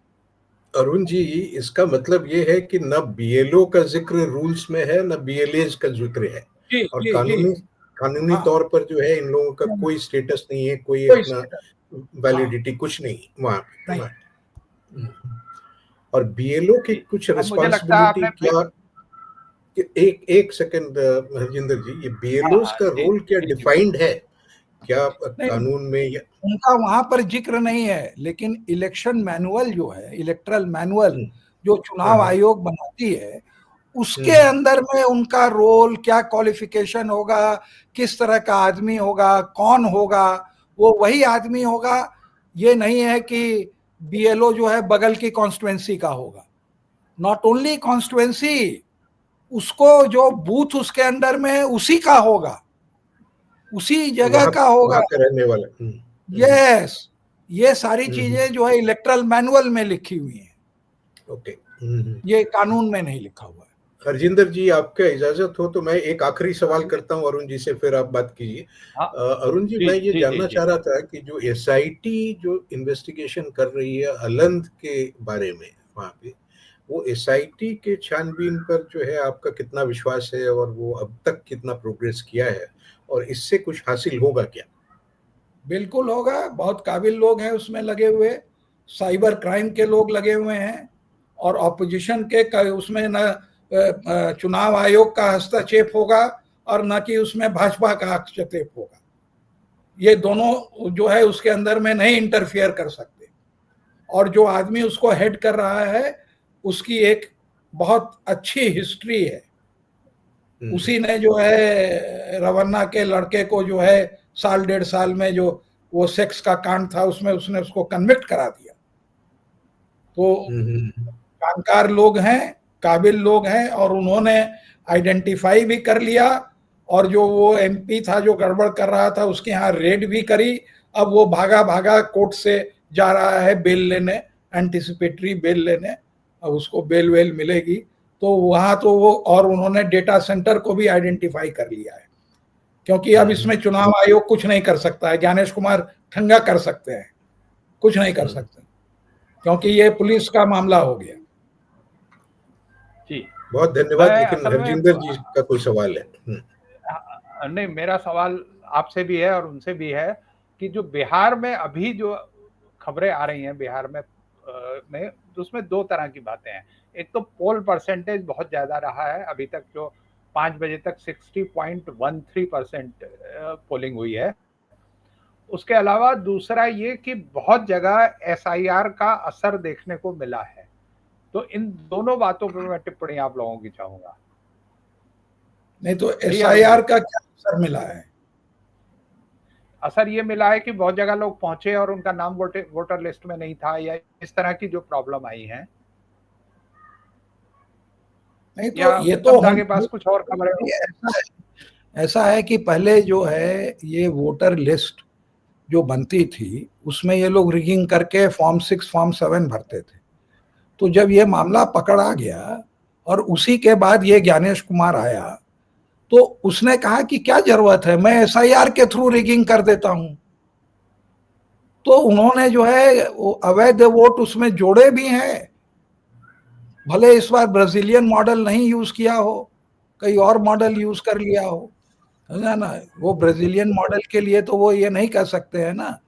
अरुण जी, इसका मतलब ये है कि न बीएलओ का जिक्र रूल्स में है, न बीएलएज का जिक्र है, और कानूनी तौर पर जो है इन लोगों का कोई स्टेटस नहीं है, कोई अपना वैलिडिटी कुछ नहीं वहां पे। और बीएलओ की कुछ रिस्पांसिबिलिटी क्या, एक सेकंड हरजिंदर जी, ये बीएलओ का रोल क्या डिफाइंड है क्या कानून में? या उनका वहां पर जिक्र नहीं है, लेकिन इलेक्शन मैनुअल जो है, इलेक्ट्रल मैनुअल जो चुनाव आयोग बनाती है, उसके अंदर में उनका रोल क्या, क्वालिफिकेशन होगा, किस तरह का आदमी होगा, कौन होगा, वो वही आदमी होगा। ये नहीं है कि बीएलओ जो है बगल की कॉन्स्टिट्यूएंसी का होगा। नॉट ओनली कॉन्स्टिट्यूएंसी, उसको जो बूथ उसके अंदर में है उसी का होगा, उसी जगह का होगा, रहने वाला। यस, ये सारी चीजें जो है इलेक्ट्रल मैनुअल में लिखी हुई हैं। ओके, ये कानून में नहीं लिखा हुआ है। हरजिंदर जी, आपका इजाजत हो तो मैं एक आखिरी सवाल करता हूं अरुण जी से, फिर आप बात कीजिए। अरुण जी, मैं ये जानना चाह रहा था कि जो एसआईटी जो इन्वेस्टिगेशन कर रही है अलंध के बारे में वहां पे, वो एसआईटी के छानबीन पर जो है आपका कितना विश्वास है, और वो अब तक कितना प्रोग्रेस किया है, और इससे कुछ हासिल होगा क्या? बिल्कुल होगा, बहुत काबिल लोग हैं उसमें लगे हुए, साइबर क्राइम के लोग लगे हुए हैं, और ऑपोजिशन के उसमें न चुनाव आयोग का हस्तक्षेप होगा और न कि उसमें भाजपा का हस्तक्षेप होगा। ये दोनों जो है उसके अंदर में नहीं इंटरफियर कर सकते। और जो आदमी उसको हेड कर रहा है उसकी एक बहुत अच्छी हिस्ट्री है। उसी ने जो है रवन्ना के लड़के को जो है 1.5 साल में जो वो सेक्स का कांड था उसमें उसने उसको कन्विक्ट करा दिया। तो जानकार लोग हैं, काबिल लोग हैं, और उन्होंने आइडेंटिफाई भी कर लिया, और जो वो एमपी था जो गड़बड़ कर रहा था उसके यहाँ रेड भी करी। अब वो भागा भागा कोर्ट से जा रहा है बेल लेने, एंटिसिपेटरी बेल लेने, अब उसको बेल वेल मिलेगी। तो वहां तो वो, और उन्होंने डेटा सेंटर को भी आइडेंटिफाई कर लिया है, क्योंकि अब इसमें चुनाव आयोग कुछ नहीं कर सकता है। ज्ञानेश कुमार ठंगा कर सकते हैं, कुछ नहीं कर सकते, क्योंकि ये पुलिस का मामला हो गया। जी बहुत धन्यवाद। लेकिन हरजिंदर जी का कोई सवाल है? नहीं, मेरा सवाल आपसे भी है और उनसे भी है कि जो बिहार में अभी जो खबरें आ रही हैं बिहार में उसमें 2 तरह की बातें हैं। एक तो पोल परसेंटेज बहुत ज्यादा रहा है, अभी तक जो 5 बजे तक 60.13% पोलिंग हुई है। उसके अलावा दूसरा ये कि बहुत जगह एसआईआर का असर देखने को मिला है। तो इन दोनों बातों पर मैं टिप्पणी आप लोगों की चाहूंगा। नहीं तो एसआईआर का क्या असर मिला है? असर ये मिला है कि बहुत जगह लोग पहुंचे और उनका नाम वोटर लिस्ट में नहीं था, या इस तरह की जो प्रॉब्लम आई है। नहीं तो या ये तो उत्तम दा के पास कुछ और खबरें हो? ऐसा है कि पहले जो है ये वोटर लिस्ट जो बनती थी उसमें ये लोग रिगिंग करके फॉर्म 6 फॉर्म 7 भरते थे। तो जब ये मामला पकड़ा गया और उसी के बाद ये ज्ञानेश कुमार आया तो उसने कहा कि क्या जरूरत है, मैं एसआईआर के थ्रू रिगिंग कर देता हूं। तो उन्होंने जो है वो अवैध वोट उसमें जोड़े भी हैं। भले इस बार ब्राजीलियन मॉडल नहीं यूज किया हो, कई और मॉडल यूज कर लिया हो, है ना। वो ब्राजीलियन मॉडल के लिए तो वो ये नहीं कह सकते हैं ना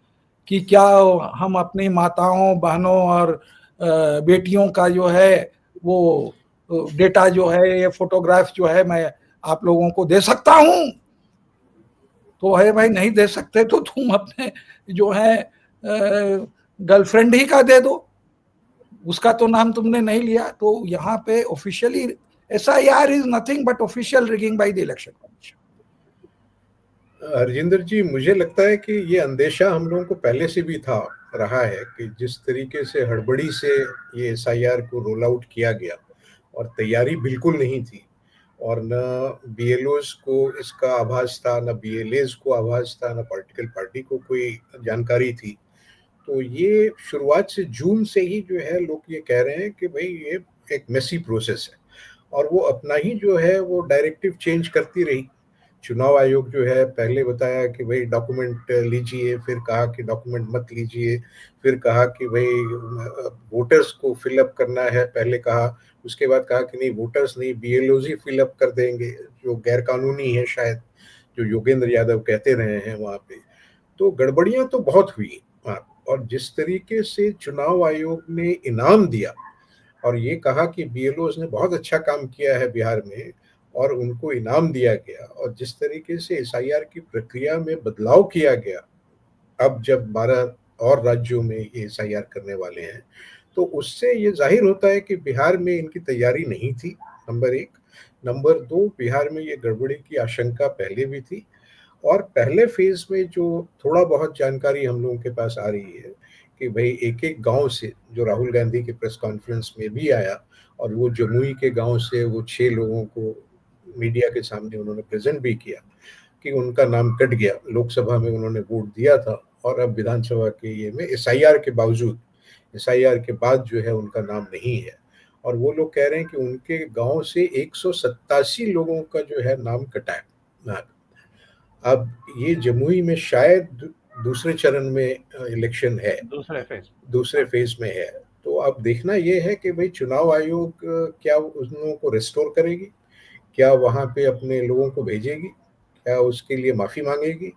कि क्या हम अपनी माताओं बहनों और बेटियों का जो है वो डेटा जो है, ये फोटोग्राफ जो है मैं आप लोगों को दे सकता हूं। तो है भाई, नहीं दे सकते तो तुम अपने जो है गर्लफ्रेंड ही का दे दो, उसका तो नाम तुमने नहीं लिया। तो यहाँ पे officially SIR is nothing but official rigging by the election commission. Harjinder ji, मुझे लगता है कि ये अंदेशा हम लोगों को पहले से भी था रहा है कि जिस तरीके से हड़बड़ी से ये एसआईआर को रोल आउट किया गया और तैयारी बिल्कुल नहीं थी, और न बीएलओज को इसका आभास था, न बीएलएज को आभास था, न पॉलिटिकल पार्टी को कोई जानकारी थी। तो ये शुरुआत से जून से ही जो है लोग ये कह रहे हैं कि भाई ये एक मेसी प्रोसेस है, और वो अपना ही जो है वो डायरेक्टिव चेंज करती रही। चुनाव आयोग जो है पहले बताया कि भाई डॉक्यूमेंट लीजिए, फिर कहा कि डॉक्यूमेंट मत लीजिए, फिर कहा कि भाई वोटर्स को फिलअप करना है, पहले कहा, उसके बाद कहा कि नहीं वोटर्स नहीं बीएलओज ही फिलअप कर देंगे, जो गैर कानूनी है शायद, जो योगेंद्र यादव कहते रहे हैं वहाँ पे। तो गड़बड़ियां तो बहुत हुई वहाँ। और जिस तरीके से चुनाव आयोग ने इनाम दिया और ये कहा कि बीएलओज ने बहुत अच्छा काम किया है बिहार में और उनको इनाम दिया गया, और जिस तरीके से एसआईआर की प्रक्रिया में बदलाव किया गया, अब जब 12 और राज्यों में ये एसआईआर करने वाले हैं, तो उससे ये जाहिर होता है कि बिहार में इनकी तैयारी नहीं थी, नंबर एक। नंबर दो, बिहार में ये गड़बड़ी की आशंका पहले भी थी, और पहले फेज में जो थोड़ा बहुत जानकारी हम लोगों के पास आ रही है कि भाई एक एक गांव से, जो राहुल गांधी के प्रेस कॉन्फ्रेंस में भी आया, और वो जमुई के गांव से वो 6 लोगों को मीडिया के सामने उन्होंने प्रेजेंट भी किया कि उनका नाम कट गया, लोकसभा में उन्होंने वोट दिया था और अब विधानसभा के ये में एसआईआर के बावजूद, एसआईआर के बाद जो है उनका नाम नहीं है। और वो लोग कह रहे हैं कि उनके गांव से 187 लोगों का जो है नाम कटा है। अब ये जमुई में शायद दूसरे चरण में इलेक्शन है, दूसरे फेज में है। तो अब देखना ये है कि भाई चुनाव आयोग क्या उन लोगों को रिस्टोर करेगी, क्या वहाँ पे अपने लोगों को भेजेगी, क्या उसके लिए माफ़ी मांगेगी,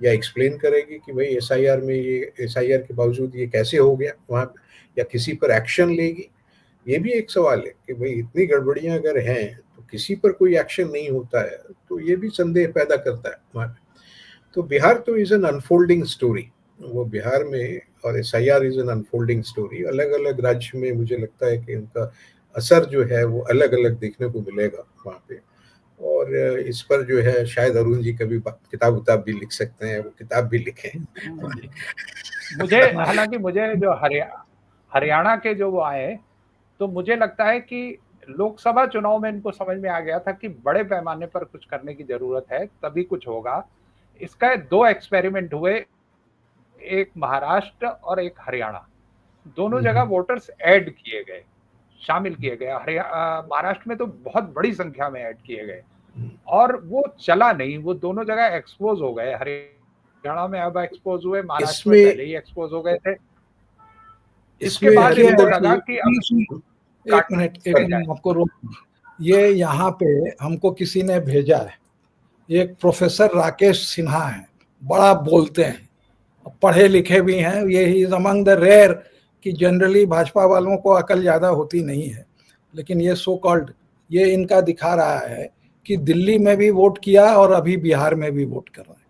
या एक्सप्लेन करेगी कि भाई एसआईआर में ये, एसआईआर के बावजूद ये कैसे हो गया वहाँ पे, या किसी पर एक्शन लेगी। ये भी एक सवाल है कि भाई इतनी गड़बड़ियां अगर हैं तो किसी पर कोई एक्शन नहीं होता है, तो ये भी संदेह पैदा करता है वहाँ पे। तो बिहार तो इज एन अनफोल्डिंग स्टोरी, वो बिहार में, और SIR is an unfolding story. अलग अलग राज्य में मुझे लगता है कि उनका असर जो है वो अलग अलग देखने को मिलेगा वहाँ पे। और इस पर जो है शायद अरुण जी कभी किताब उताब भी लिख सकते हैं, वो किताब भी लिखें। मुझे हालांकि मुझे जो हरियाणा के जो वो आए, तो मुझे लगता है कि लोकसभा चुनाव में इनको समझ में आ गया था कि बड़े पैमाने पर कुछ करने की जरूरत है, तभी कुछ होगा। इसका 2 एक्सपेरिमेंट हुए, एक महाराष्ट्र और एक हरियाणा। दोनों जगह वोटर्स ऐड किए गए, शामिल किए गए। महाराष्ट्र में तो बहुत बड़ी संख्या में ऐड किए गए और वो चला नहीं, वो दोनों जगह एक्सपोज हो गए। हरियाणा में अब एक्सपोज हुए, महाराष्ट्र में पहले ही एक्सपोज हो गए थे। इसके बाद इनको लगा कि एक मिनट आपको रोक, ये यहाँ पे हमको किसी ने भेजा है, एक प्रोफेसर राकेश सिन्हा है, बड़ा बोलते हैं, पढ़े लिखे भी हैं। ये he is among the rare कि जनरली भाजपा वालों को अकल ज़्यादा होती नहीं है, लेकिन ये सो कॉल्ड, ये इनका दिखा रहा है कि दिल्ली में भी वोट किया और अभी बिहार में भी वोट कर रहा है।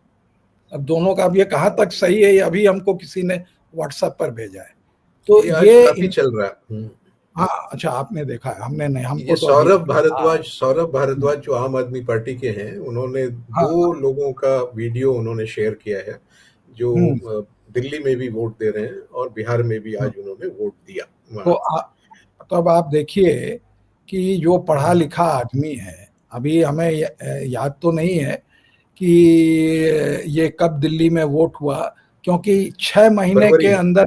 अब दोनों का अब ये कहाँ तक सही है, ये अभी हमको किसी ने व्हाट्सएप पर भेजा है। तो ये काफी चल रहा है। हाँ, अच्छा, आपने देखा है, हमने नहीं, हमको ये तो सौरभ भारद्वाज जो आम आदमी पार्टी के हैं, उन्होंने 2 लोगों का वीडियो उन्होंने शेयर किया है जो दिल्ली में भी वोट दे रहे हैं और बिहार में भी आज उन्होंने वोट दिया। तो अब आप देखिए कि जो पढ़ा लिखा आदमी है, अभी हमें याद तो नहीं है कि ये कब दिल्ली में वोट हुआ, क्योंकि 6 महीने के अंदर,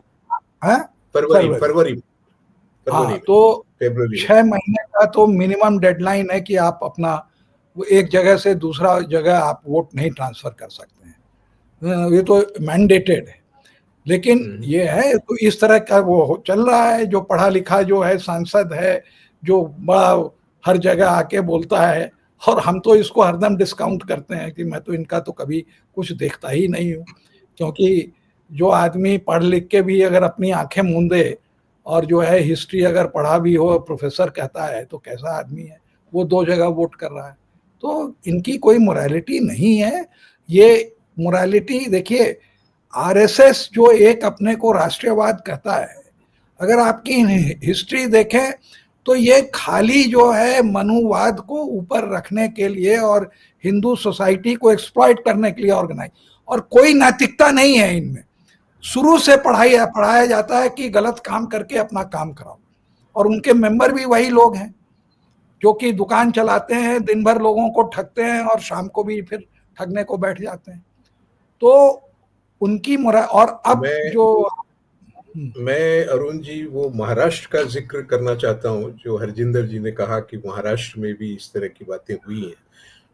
फरवरी हाँ, में, तो फरवरी 6 महीने का तो मिनिमम डेडलाइन है कि आप अपना वो एक जगह से दूसरा जगह आप वोट नहीं ट्रांसफर कर सकते हैं, ये तो मैंडेटेड है। लेकिन ये है तो इस तरह का वो चल रहा है, जो पढ़ा लिखा जो है सांसद है, जो बड़ा हर जगह आके बोलता है, और हम तो इसको हरदम डिस्काउंट करते हैं कि मैं तो इनका तो कभी कुछ देखता ही नहीं हूँ, क्योंकि जो आदमी पढ़ लिख के भी अगर अपनी आंखें मूंदे और जो है हिस्ट्री अगर पढ़ा भी हो, प्रोफेसर कहता है, तो कैसा आदमी है, वो 2 जगह वोट कर रहा है। तो इनकी कोई मोरालिटी नहीं है। ये मोरालिटी देखिए, आरएसएस जो एक अपने को राष्ट्रीयवाद कहता है, अगर आपकी हिस्ट्री देखें तो ये खाली जो है मनुवाद को ऊपर रखने के लिए और हिंदू सोसाइटी को एक्सप्लॉइट करने के लिए ऑर्गेनाइज, और कोई नैतिकता नहीं है इनमें। शुरू से पढ़ाया जाता है कि गलत काम करके अपना काम कराओ, और उनके मेंबर भी वही लोग हैं जो कि दुकान चलाते हैं, दिन भर लोगों को ठगते हैं और शाम को भी फिर ठगने को बैठ जाते हैं। तो उनकी और अब जो मैं अरुण जी वो महाराष्ट्र का जिक्र करना चाहता हूँ, जो हरजिंदर जी ने कहा कि महाराष्ट्र में भी इस तरह की बातें हुई हैं।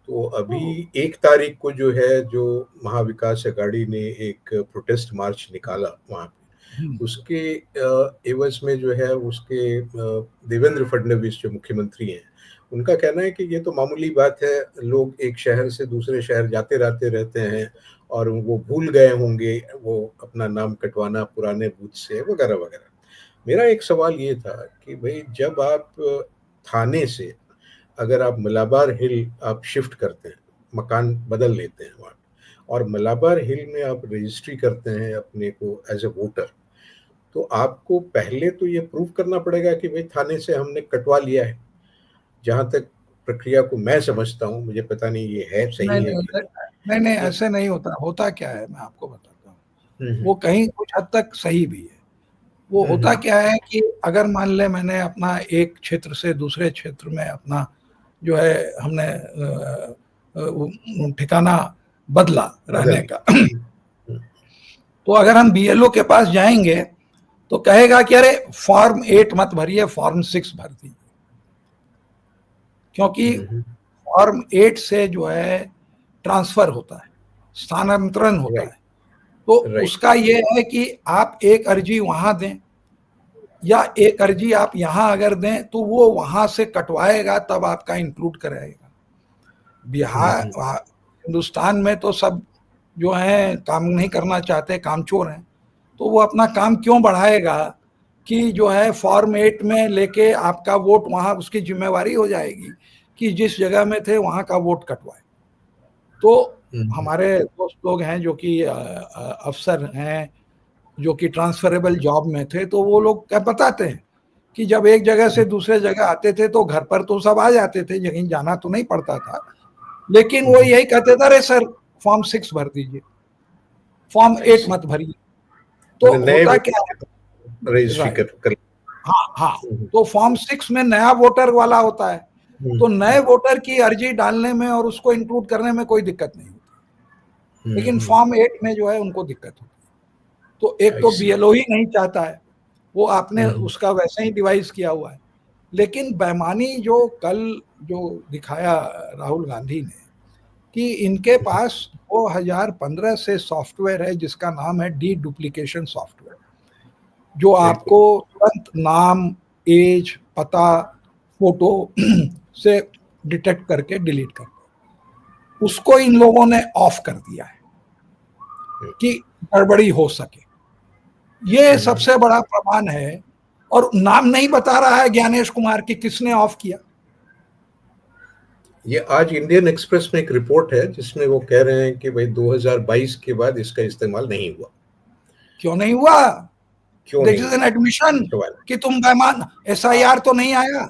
तो अभी 1 तारीख को जो है, जो महाविकास अघाड़ी ने एक प्रोटेस्ट मार्च निकाला वहाँ पे, उसके एवज में जो है उसके देवेंद्र फडणवीस जो मुख्यमंत्री हैं, उनका कहना है कि ये तो मामूली बात है, लोग एक शहर से दूसरे शहर जाते रहते हैं और वो भूल गए होंगे वो अपना नाम कटवाना पुराने बूथ से वगैरह वगैरह। मेरा एक सवाल ये था कि भाई, जब आप थाने से अगर आप मलाबार हिल आप शिफ्ट करते हैं, मकान बदल लेते हैं वहाँ, और मलाबार हिल में आप रजिस्ट्री करते हैं अपने को एज ए वोटर, तो आपको पहले तो ये प्रूव करना पड़ेगा कि भाई थाने से हमने कटवा लिया है। जहाँ तक प्रक्रिया को मैं समझता हूँ, मुझे पता नहीं ये है सही है कि नहीं, ऐसे नहीं होता। होता क्या है, मैं आपको बताता हूँ, वो कहीं कुछ हद तक सही भी है। वो होता क्या है कि अगर मान ले मैंने अपना एक क्षेत्र से दूसरे क्षेत्र में अपना जो है हमने ठिकाना बदला रहने का, तो अगर हम बीएलओ के पास जाएंगे तो कहेगा कि अरे फॉर्म 8 मत भरिए, फॉर्म 6 भर दीजिए, क्योंकि फॉर्म 8 से जो है ट्रांसफर होता है, स्थानांतरण होता है। तो उसका ये है कि आप एक अर्जी वहां दें या एक अर्जी आप यहां अगर दें तो वो वहां से कटवाएगा, तब आपका इंक्लूड कराएगा। बिहार हिंदुस्तान में तो सब जो है काम नहीं करना चाहते, कामचोर हैं, तो वो अपना काम क्यों बढ़ाएगा कि जो है फॉर्म 8 में लेके आपका वोट वहां, उसकी जिम्मेवारी हो जाएगी कि जिस जगह में थे वहां का वोट कटवाए। तो हमारे दोस्त लोग हैं जो कि अफसर हैं, जो कि ट्रांसफरेबल जॉब में थे, तो वो लोग क्या बताते हैं कि जब एक जगह से दूसरे जगह आते थे तो घर पर तो सब आ जाते थे, कहीं जाना तो नहीं पड़ता था, लेकिन वो यही कहते थे, अरे सर फॉर्म 6 भर दीजिए, फॉर्म 8 मत भरिए। तो होता क्या है, हाँ, तो फॉर्म 6 में नया वोटर वाला होता है, तो नए वोटर की अर्जी डालने में और उसको इंक्लूड करने में कोई दिक्कत नहीं होती, लेकिन फॉर्म 8 में जो है उनको दिक्कत होती है। तो एक तो बीएलओ ही नहीं चाहता है, वो आपने उसका वैसे ही डिवाइस किया हुआ है। लेकिन बेईमानी जो कल जो दिखाया राहुल गांधी ने कि इनके पास 2015 से सॉफ्टवेयर है जिसका नाम है डी डुप्लीकेशन सॉफ्टवेयर, जो आपको तुरंत नाम, एज, पता, फोटो से डिटेक्ट करके डिलीट कर, उसको इन लोगों ने ऑफ कर दिया है कि गड़बड़ी हो सके। ये सबसे बड़ा प्रमाण है, और नाम नहीं बता रहा है ज्ञानेश कुमार की किसने ऑफ किया। ये आज इंडियन एक्सप्रेस में एक रिपोर्ट है जिसमें वो कह रहे हैं कि भाई 2022 के बाद इसका इस्तेमाल नहीं हुआ। क्यों नहीं हुआ? दिस इज एन एडमिशन कि तुम बेईमान, एसआईआर तो नहीं आया,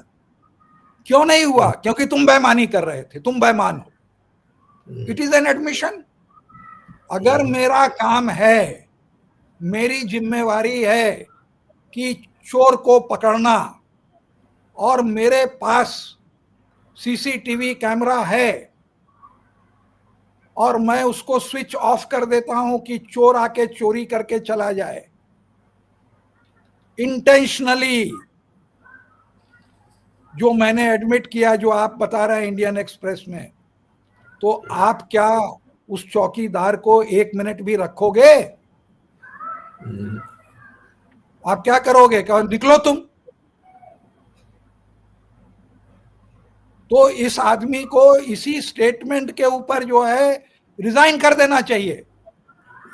क्यों नहीं हुआ? क्योंकि तुम बेईमानी कर रहे थे, तुम बेईमान हो। It is an admission. अगर मेरा काम है, मेरी जिम्मेवारी है कि चोर को पकड़ना, और मेरे पास सीसीटीवी कैमरा है और मैं उसको स्विच ऑफ कर देता हूं कि चोर आके चोरी करके चला जाए, इंटेंशनली, जो मैंने एडमिट किया, जो आप बता रहे हैं इंडियन एक्सप्रेस में, तो आप क्या उस चौकीदार को 1 मिनट भी रखोगे? आप क्या करोगे? कहो निकलो तुम। तो इस आदमी को इसी स्टेटमेंट के ऊपर जो है रिजाइन कर देना चाहिए।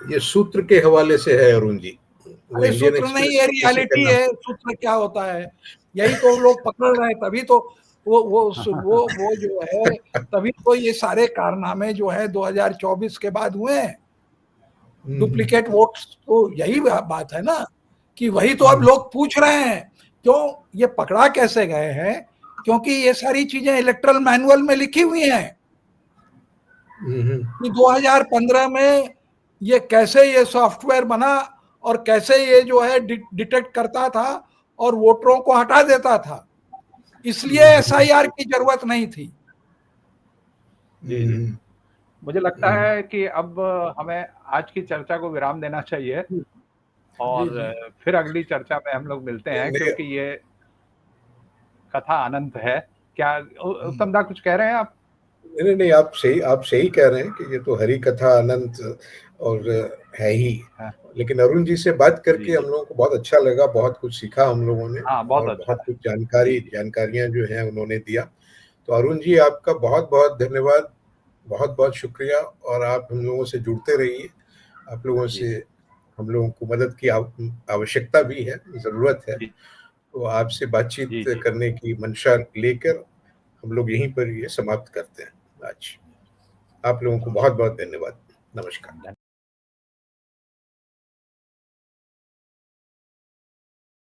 ये सूत्र के हवाले से है अरुण जी, वो अरे इंडियन सूत्र नहीं, एक्सप्रेस ये को किसी का रियलिटी नाम। है। सूत्र क्या होता है? यही तो लोग पकड़ रहे हैं, तभी तो वो जो है, तभी तो ये सारे कारनामे जो है 2024 के बाद हुए हैं। डुप्लीकेट वोट्स, तो यही बात है ना, कि वही तो अब लोग पूछ रहे हैं क्यों ये पकड़ा कैसे गए हैं, क्योंकि ये सारी चीजें इलेक्ट्रल मैनुअल में लिखी हुई हैं कि 2015 में ये कैसे ये सॉफ्टवेयर बना और कैसे ये जो है डिटेक्ट करता था और वोटरों को हटा देता था, इसलिए एसआईआर की जरूरत नहीं थी। जी जी, मुझे लगता है कि अब हमें आज की चर्चा को विराम देना चाहिए और जी। फिर अगली चर्चा में हम लोग मिलते हैं, क्योंकि ये कथा अनंत है। क्या उत्तम दा कुछ कह रहे हैं आप? नहीं नहीं, आप सही कह रहे हैं कि ये तो हरी कथा अनंत और है ही। हाँ, लेकिन अरुण जी से बात करके जी, हम लोगों को बहुत अच्छा लगा, बहुत कुछ सीखा हम लोगों ने, हाँ, बहुत और अच्छा बहुत है। कुछ जी, जी, जानकारियां जो हैं उन्होंने दिया। तो अरुण जी, आपका बहुत बहुत धन्यवाद, बहुत बहुत शुक्रिया, और आप हम लोगों से जुड़ते रहिए। आप लोगों जी, से हम लोगों को मदद की आवश्यकता भी है, ज़रूरत है। जी, तो आपसे बातचीत जी, जी। करने की मंशा लेकर हम लोग यहीं पर ये समाप्त करते हैं आज। आप लोगों को बहुत बहुत धन्यवाद। नमस्कार।